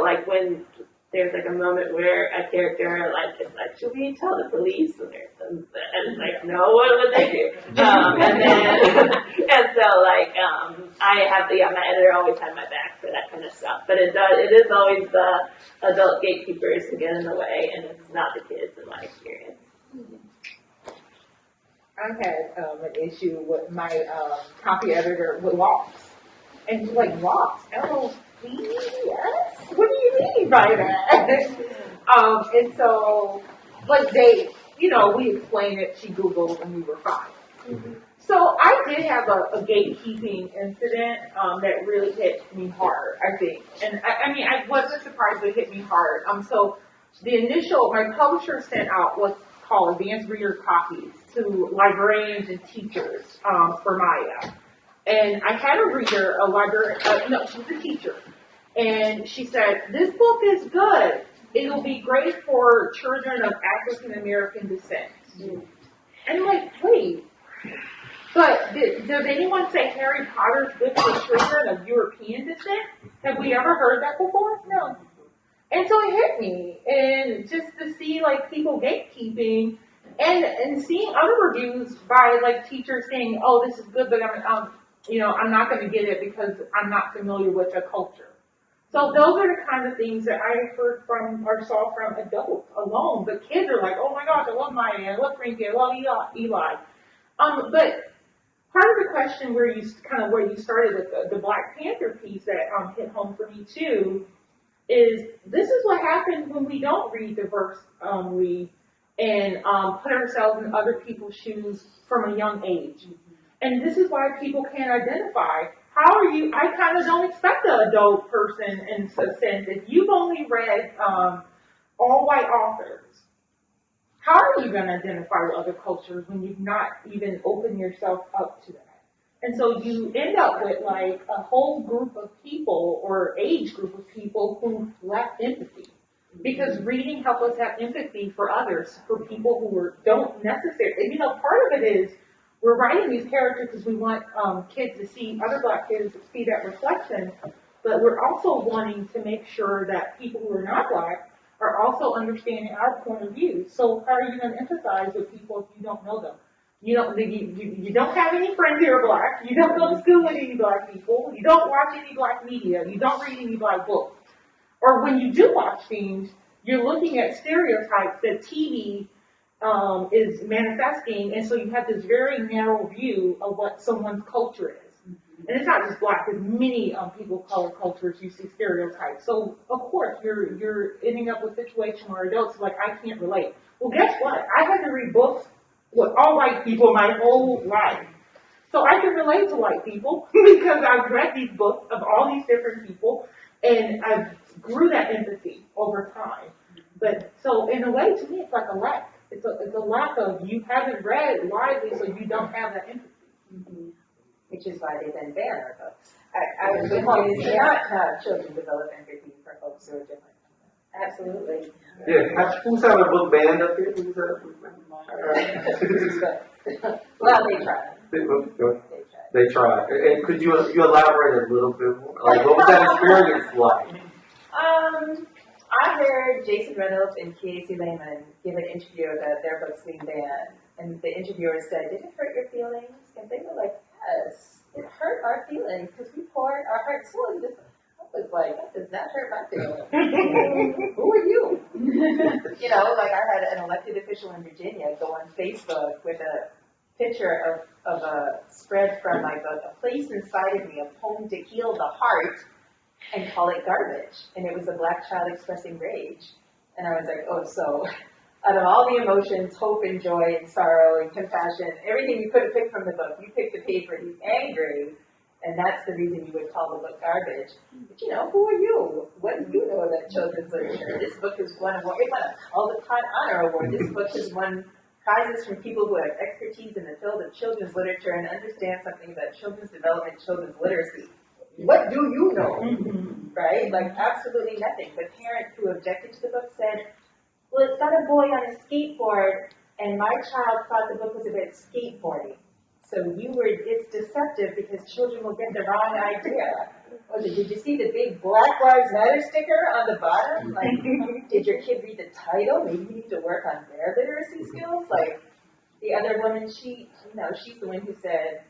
like when there's like a moment where a character like is like, should we tell the police? And it's like, no, what would they do? And so like my editor always had my back for that kind of stuff. But it is always the adult gatekeepers who get in the way, and it's not the kids in my experience. I had an issue with my copy editor with locks. And she's like, locks? L-O-C-S? What do you mean by that? And so, like we explained it, she Googled, and we were fine. Mm-hmm. So I did have a gatekeeping incident that really hit me hard, I think. And I wasn't surprised, but it hit me hard. So my publisher sent out what's called advanced reader copies to librarians and teachers for Maya. And I had a reader, she was a teacher. And she said, this book is good. It'll be great for children of African American descent. Mm-hmm. And I'm like, wait. But does anyone say Harry Potter's good for children of European descent? Have we ever heard that before? No. And so it hit me. And just to see like people gatekeeping and seeing other reviews by like teachers saying, oh, this is good, but I'm not going to get it because I'm not familiar with the culture. So those are the kind of things that I heard from or saw from adults alone. But kids are like, oh my gosh, I love Maya, I love Frankie, I love Eli. But part of the question where you started with the Black Panther piece that hit home for me too is this is what happens when we don't read diversely and put ourselves in other people's shoes from a young age. And this is why people can't identify. How are you? I kind of don't expect an adult person in a sense. If you've only read all white authors, how are you going to identify with other cultures when you've not even opened yourself up to that? And so you end up with like a whole group of people or age group of people who lack empathy. Because reading helps us have empathy for others, for people who don't necessarily. Part of it is we're writing these characters because we want kids to see, other Black kids to see that reflection, but we're also wanting to make sure that people who are not Black are also understanding our point of view. So how are you going to empathize with people if you don't know them? You don't have any friends who are Black. You don't go to school with any Black people. You don't watch any Black media. You don't read any Black books. Or when you do watch things, you're looking at stereotypes that TV is manifesting, and so you have this very narrow view of what someone's culture is. Mm-hmm. And it's not just Black, there's many people of color cultures you see stereotypes. So of course you're ending up with a situation where adults are like, I can't relate. Well, guess what? I had to read books with all white people my whole life. So I can relate to white people because I've read these books of all these different people, and I grew that empathy over time. But so in a way, to me, it's like a lack. It's a lack of, you haven't read widely, so you don't have that empathy. Mm-hmm. Which is why they then ban our books. I was going to say not have children develop empathy for folks who are different. Absolutely. Yeah, who's having a book banned up here? Who's having a book banned? Well, they try. They tried. And could you elaborate a little bit more? Like, what was that experience like? I heard Jason Reynolds and Casey Lehman give an interview about their books being banned, and the interviewer said, "Did it hurt your feelings?" And they were like, "Yes, it hurt our feelings because we poured our heart and soul into this." I was like, "That does not hurt my feelings." Who are you? You know, like I had an elected official in Virginia go on Facebook with a picture of a spread from like a place inside of me, a poem to heal the heart, and call it garbage. And it was a black child expressing rage. And I was like, oh, so out of all the emotions, hope and joy and sorrow and compassion, everything you could have picked from the book, you picked the paper, he's angry. And that's the reason you would call the book garbage. But you know, who are you? What do you know about children's literature? This book has won award. It won a Caldecott Honor Award. This book has won prizes from people who have expertise in the field of children's literature and understand something about children's development, children's literacy. What do you know? Right? Like absolutely nothing. The parent who objected to the book said, well, it's got a boy on a skateboard, and my child thought the book was about skateboarding. So it's deceptive because children will get the wrong idea. Did you see the big Black Lives Matter sticker on the bottom? Like, did your kid read the title? Maybe you need to work on their literacy skills. Like, the other woman, she's the one who said,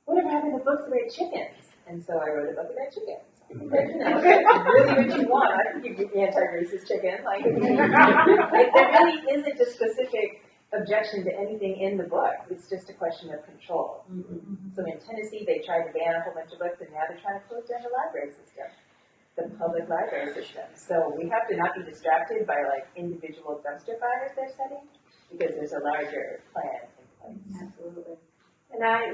whatever happened to books about chickens? And so I wrote a book about chickens. But, you know, that's really what you want. I can give you anti-racist chicken. Like, there really isn't a specific objection to anything in the book. It's just a question of control. So in Tennessee, they tried to ban a whole bunch of books, and now they're trying to close down the library system, the public library system. So we have to not be distracted by like individual dumpster fires they're setting, because there's a larger plan in place. Absolutely. And I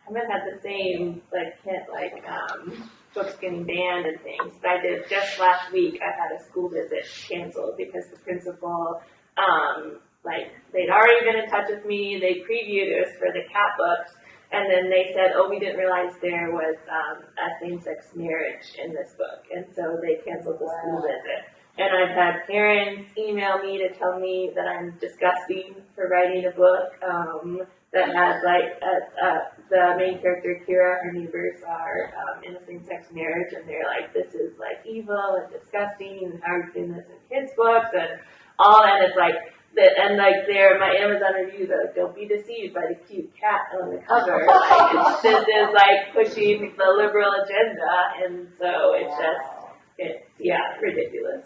haven't had the same books getting banned and things, but I did just last week. I had a school visit canceled because the principal, they'd already been in touch with me. They previewed us for the cat books, and then they said, "Oh, we didn't realize there was a same-sex marriage in this book," and so they canceled the school visit. And I've had parents email me to tell me that I'm disgusting for writing a book that has the main character Kira, her neighbors are in a same-sex marriage, and they're like, "This is like evil and disgusting, and how are you doing this in kids' books?" and all, and it's like. My Amazon reviews are like, "Don't be deceived by the cute cat on the cover." Like, this is like pushing the liberal agenda, and so it's ridiculous.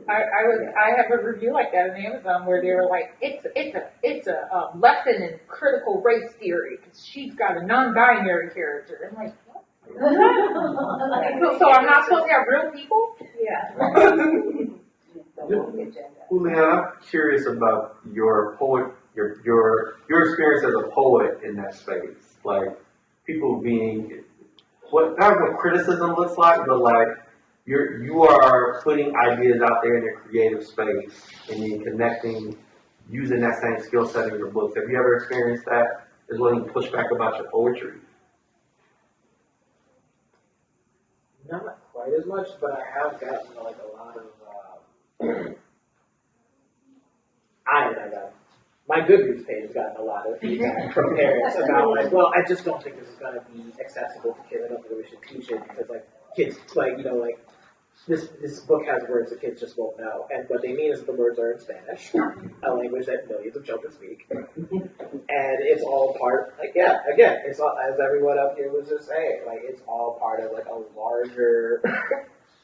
I have a review like that on Amazon where they were like, it's a lesson in critical race theory because she's got a non-binary character. I'm like, what? So I'm not supposed to have real people? Yeah. Julian, I'm curious about your experience as a poet in that space. Like people being not what criticism looks like, but like you are putting ideas out there in a creative space and then connecting, using that same skill set in your books. Have you ever experienced that as well as pushback about your poetry? Not quite as much, but I have gotten like a lot of. My Goodreads page has gotten a lot of feedback from parents about like, well, I just don't think this is going to be accessible to kids. I don't think we should teach it because like kids, this book has words that kids just won't know. And what they mean is that the words are in Spanish, a language that millions of children speak. And it's all part, it's all, as everyone up here was just saying, like it's all part of like a larger,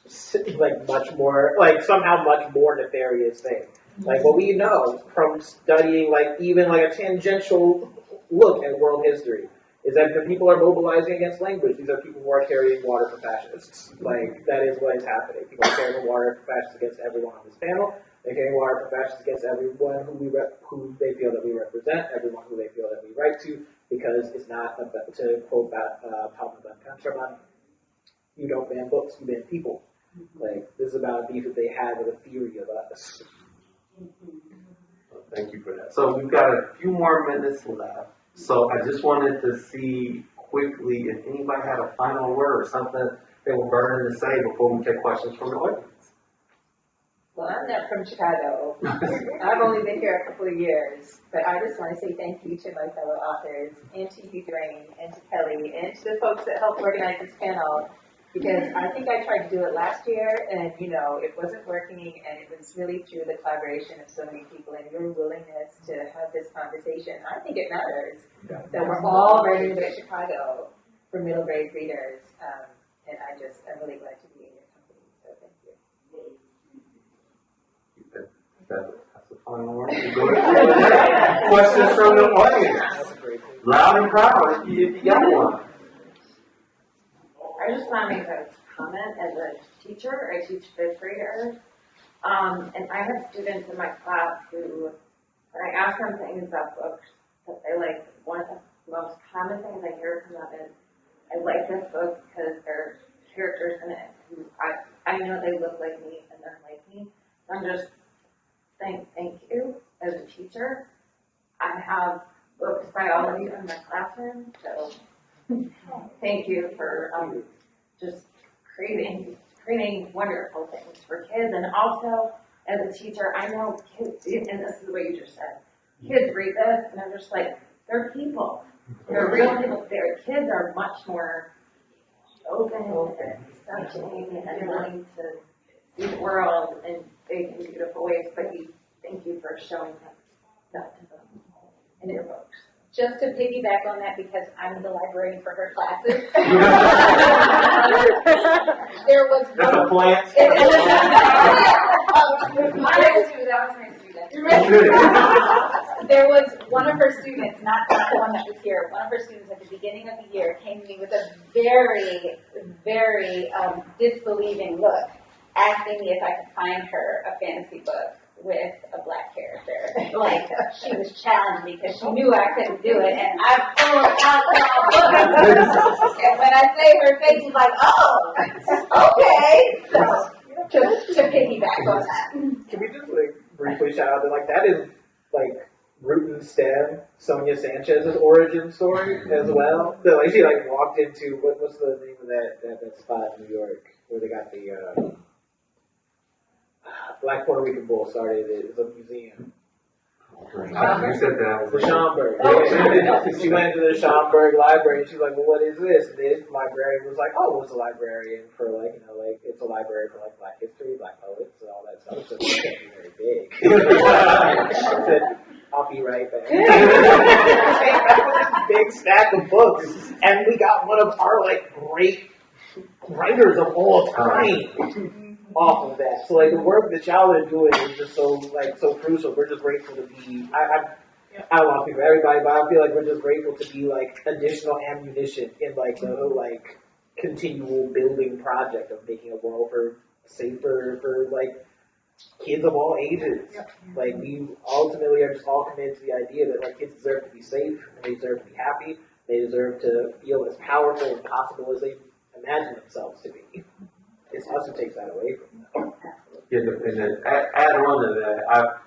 somehow much more nefarious thing. Like what we know from studying even a tangential look at world history is that the people are mobilizing against language. These are people who are carrying water for fascists. That is what is happening. People are carrying water for fascists against everyone on this panel. They're carrying water for fascists against everyone who they feel that we represent, everyone who they feel that we write to, because it's not about, to quote Palma Contraband, you don't ban books, you ban people. This is about a beef that they had with a theory of us. Thank you for that. So we've got a few more minutes left. So I just wanted to see quickly if anybody had a final word or something they were burning to say before we take questions from the audience. Well, I'm not from Chicago. I've only been here a couple of years, but I just want to say thank you to my fellow authors, and to you, Duane, and to Kelly, and to the folks that helped organize this panel, because I think I tried to do it last year, and, you know, it wasn't working, and it was really through the collaboration of so many people and your willingness to have this conversation. I think it matters that we're all ready to go to Chicago for middle grade readers, and I'm really glad to be in your company, so thank you. That's the final word. Questions from the audience? Loud and proud if you got one. I just want to make a comment as a teacher. I teach fifth graders. And I have students in my class who, when I ask them things about books that they like, one of the most common things I hear from them is, I like this book because there's characters in it who I know they look like me and they're like me. So I'm just saying thank you as a teacher. I have books by all of you in my classroom, so thank you for just creating wonderful things for kids. And also, as a teacher, I know kids, and this is what you just said, kids read this and they're just like, they're people. They're real people. Their kids are much more open and accepting and willing to see the world in big and beautiful ways. But thank you for showing that to them in your books. Just to piggyback on that, because I'm the librarian for her classes. There was That's a plant. There was one of her students, not the one that was here, one of her students at the beginning of the year came to me with a very, very disbelieving look, asking me if I could find her a fantasy book with a black character. Like, she was challenged me because she knew I couldn't do it, and I pulled out the book. And when I say her face was like, oh, okay. So, just to piggyback on that. Can we just like briefly shout out that like that is like root and stem Sonia Sanchez's origin story as well. That like she like walked into what's the name of that spot in New York where they got the Black Puerto Rican Bull started. It's a museum. You said that. The Schomburg. Yeah. She went to the Schomburg library and she's like, well, what is this? And the librarian was like, oh, it's a librarian for like, it's a library for like Black history, Black poets, and all that stuff. So it can't be very big. I said, I'll be right back. Came back with this big stack of books, and we got one of our like great writers of all time off of that. So like the work that y'all are doing is just so crucial. We're just grateful to be. I don't want to speak for everybody, but I feel like we're just grateful to be like additional ammunition in like the like continual building project of making a world safer for like kids of all ages. Like we ultimately are just all committed to the idea that like kids deserve to be safe, and they deserve to be happy, they deserve to feel as powerful and possible as they imagine themselves to be. It's us who takes that away from them. Yeah, and then add on to that,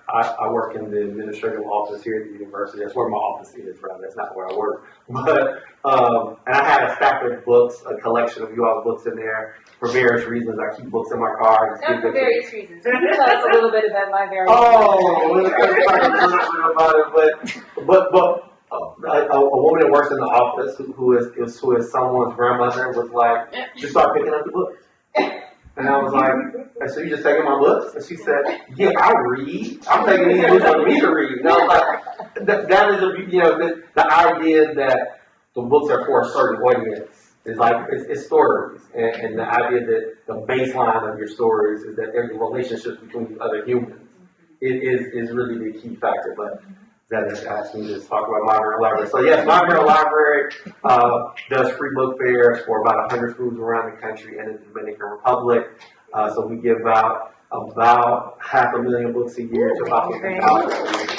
I work in the administrative office here at the university. That's where my office is, rather. That's not where I work. But and I had a stack of books, a collection of you all's books in there for various reasons. I keep books in my car. Not for various reasons. Can you tell us a little bit about my various but a woman that works in the office who is someone's grandmother was like, just start picking up the books. And I was like, so you just taking my books? And she said, yeah, I read. I'm taking these books for me to read. And I was like, that is the idea that the books are for a certain audience is like, it's stories. And the idea that the baseline of your stories is that there's relationships between other humans. It is really the key factor. But Zetta asked me to talk about Migrant Library. So yes, Migrant Library does free book fairs for about 100 schools around the country and in the Dominican Republic. So we give out about 500,000 books a year to about 50,000 a year.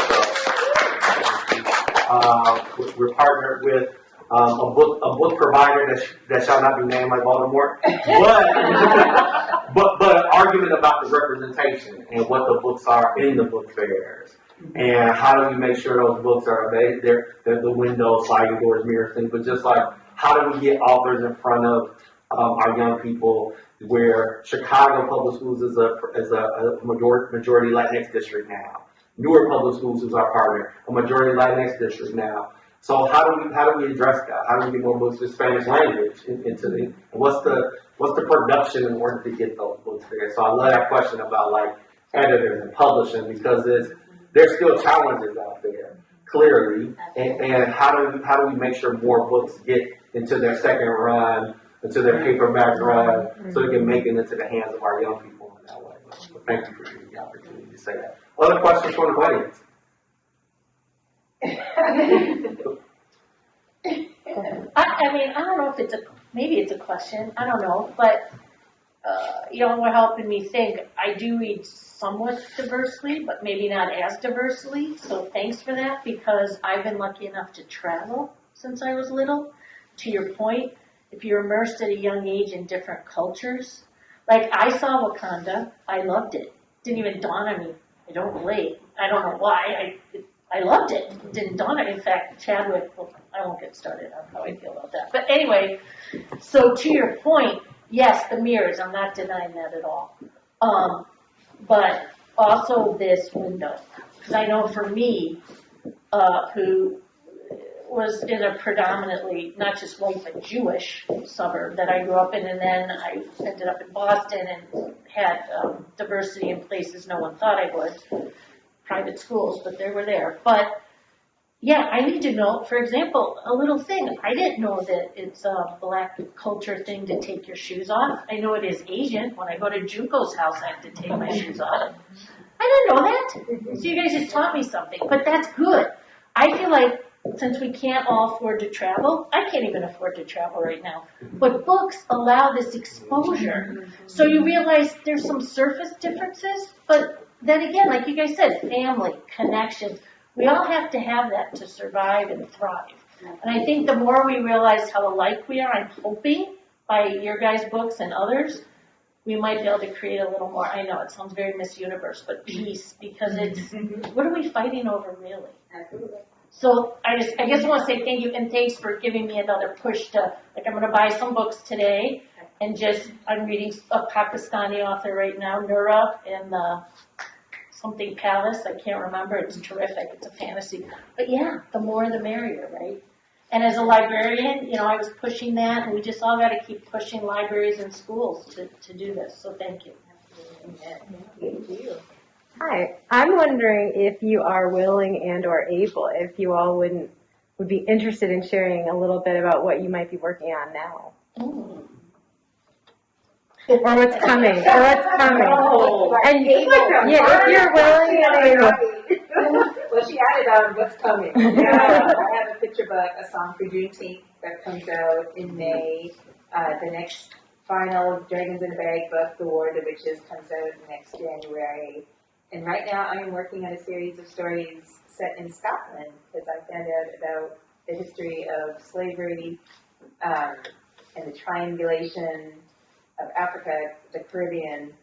So we're partnered with a book provider that shall not be named like Baltimore, but an argument about the representation and what the books are in the book fairs. And how do we make sure those books are they're the windows, sliding doors, mirrors, things, but just like how do we get authors in front of our young people, where Chicago Public Schools is a majority Latinx district now. Newark Public Schools is our partner, a majority Latinx district now. So how do we address that? How do we get more books in Spanish language into the, what's the production in order to get those books there? So I love that question about like editors and publishing, because there's still challenges out there, clearly. And how do we make sure more books get into their second run, into their paperback run, so they can make it into the hands of our young people in that way. So thank you for giving me the opportunity to say that. Other questions from the audience? I mean, I don't know if maybe it's a question, I don't know, but, we're helping me think. I do read somewhat diversely, but maybe not as diversely, so thanks for that, because I've been lucky enough to travel since I was little. To your point, if you're immersed at a young age in different cultures, like I saw Wakanda, I loved it. Didn't even dawn on me. I don't relate. I don't know why. I loved it. It didn't dawn on me. In fact, Chadwick, well, I won't get started on how I feel about that. But anyway, so to your point, yes, the mirrors, I'm not denying that at all. But also this window. Because I know for me, who was in a predominantly, not just white, but Jewish suburb that I grew up in, and then I ended up in Boston and had diversity in places no one thought I would. Private schools, but they were there. But yeah, I need to know, for example, a little thing. I didn't know that it's a Black culture thing to take your shoes off. I know it is Asian. When I go to Junko's house, I have to take my shoes off. I didn't know that. So you guys just taught me something, but that's good. I feel like since we can't all afford to travel, I can't even afford to travel right now, but books allow this exposure. So you realize there's some surface differences, but then again, like you guys said, family, connections, we all have to have that to survive and thrive. And I think the more we realize how alike we are, I'm hoping by your guys' books and others, we might be able to create a little more, I know it sounds very Miss Universe, but peace, because it's, what are we fighting over really? Absolutely. So I guess I want to say thank you, and thanks for giving me another push to, like, I'm going to buy some books today, and I'm reading a Pakistani author right now, Nura, in something Palace, I can't remember, it's terrific, it's a fantasy. But yeah, the more the merrier, right? And as a librarian, I was pushing that, and we just all got to keep pushing libraries and schools to do this, so thank you. Thank you. Hi, I'm wondering if you are willing and or able, if you all would be interested in sharing a little bit about what you might be working on now. Or what's coming, And if you're willing and able. Well, she added on what's coming. I have a picture book, a song for Juneteenth, that comes out in May. The next final Dragons in a Bag book, The War of the Witches, comes out next January. And right now I'm working on a series of stories set in Scotland, because I found out about the history of slavery and the triangulation of Africa, the Caribbean.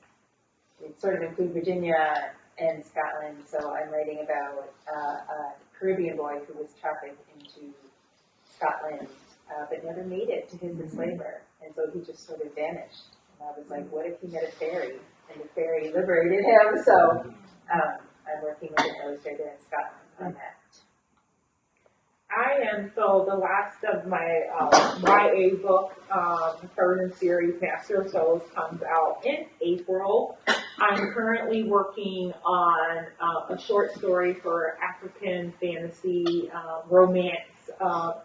It sort of includes Virginia and Scotland, so I'm writing about a Caribbean boy who was trafficked into Scotland, but never made it to his enslaver, and so he just sort of vanished. And I was like, what if he met a fairy, and the fairy liberated him? So I'm working with an illustrator in Scotland on that. I am, so the last of my YA book, the third in series, Master of Souls, comes out in April. I'm currently working on a short story for African fantasy romance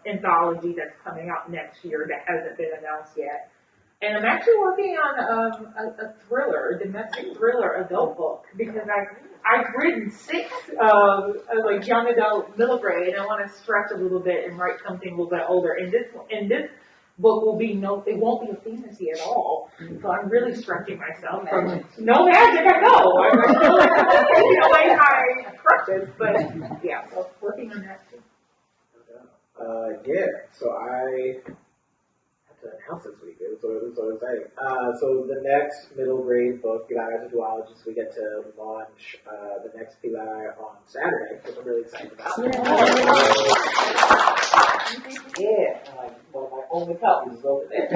anthology that's coming out next year that hasn't been announced yet. And I'm actually working on a thriller, a domestic thriller adult book, because I've written 6 like young adult middle grade, and I want to stretch a little bit and write something a little bit older. And this book will be it won't be a fantasy at all. So I'm really stretching myself from no magic. I know I'm still taking away my crutches, but yeah, so working on that too. So I have to announce this week. It was so exciting. So the next middle grade book, Pilar as a Duologist, we get to launch the next Pilar on Saturday, which I'm really excited about. One of my only puppies is over there.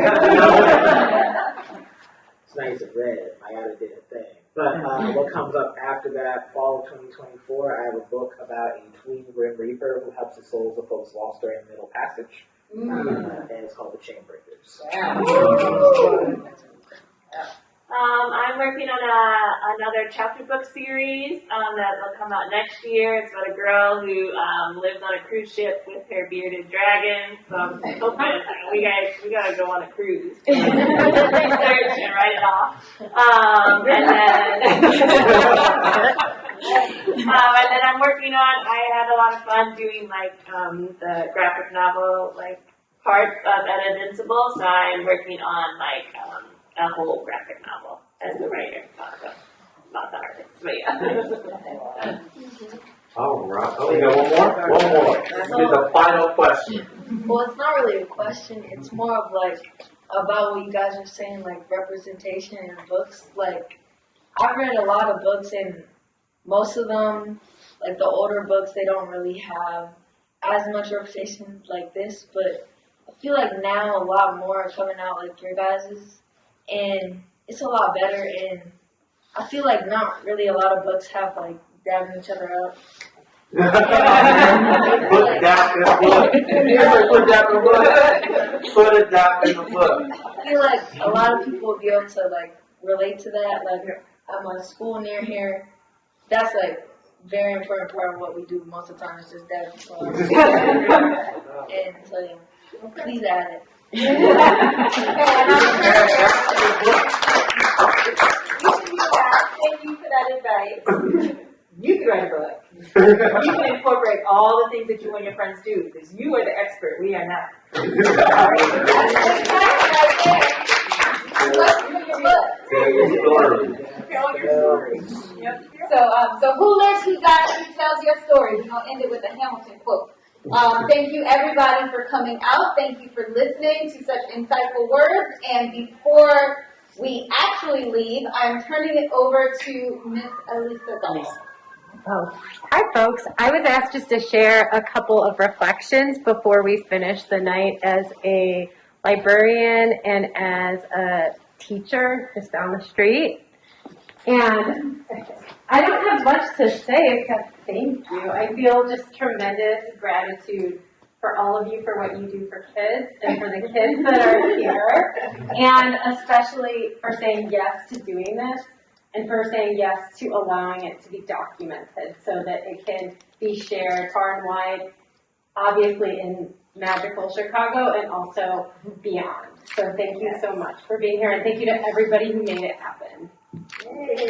It's nice and red. I gotta did a thing. But what comes up after that, fall of 2024, I have a book about a tween Grim Reaper who helps the souls of folks lost during the Middle Passage. And it's called The Chainbreakers. I'm working on another chapter book series that will come out next year. It's about a girl who lives on a cruise ship with her bearded dragon. So I'm hoping we gotta go on a cruise. Research and write it off. And then I'm working on. I had a lot of fun doing the graphic novel parts of Etta Invincible. So I'm working on a whole graphic novel as the writer, not the artist, but yeah. All right. Oh, we got one more. This is the final question. Well, it's not really a question. It's more of about what you guys are saying, representation in books. I've read a lot of books, and most of them, the older books, they don't really have as much representation like this. But I feel like now a lot more are coming out like your guys's, and it's a lot better. And I feel like not really a lot of books have dabbing each other up. Put that in the book. Put that in the book. Put it down in the book. I feel like a lot of people will be able to relate to that. At my school near here, that's very important part of what we do most of the time is just dab each other. And so please add it. Thank you for that advice. You can write a book. You can incorporate all the things that you and your friends do because you are the expert. We are not. So who lives, who dies, who tells your story? We're going to end it with a Hamilton quote. Thank you everybody for coming out. Thank you for listening to such insightful words. And before we actually leave, I'm turning it over to Miss Elisa Dahl. Oh, hi folks. I was asked just to share a couple of reflections before we finish the night as a librarian and as a teacher just down the street. And I don't have much to say except thank you. I feel just tremendous gratitude for all of you for what you do for kids and for the kids that are here, and especially for saying yes to doing this and for saying yes to allowing it to be documented so that it can be shared far and wide, obviously in magical Chicago and also beyond. So thank you so much for being here, and thank you to everybody who made it happen. Yay.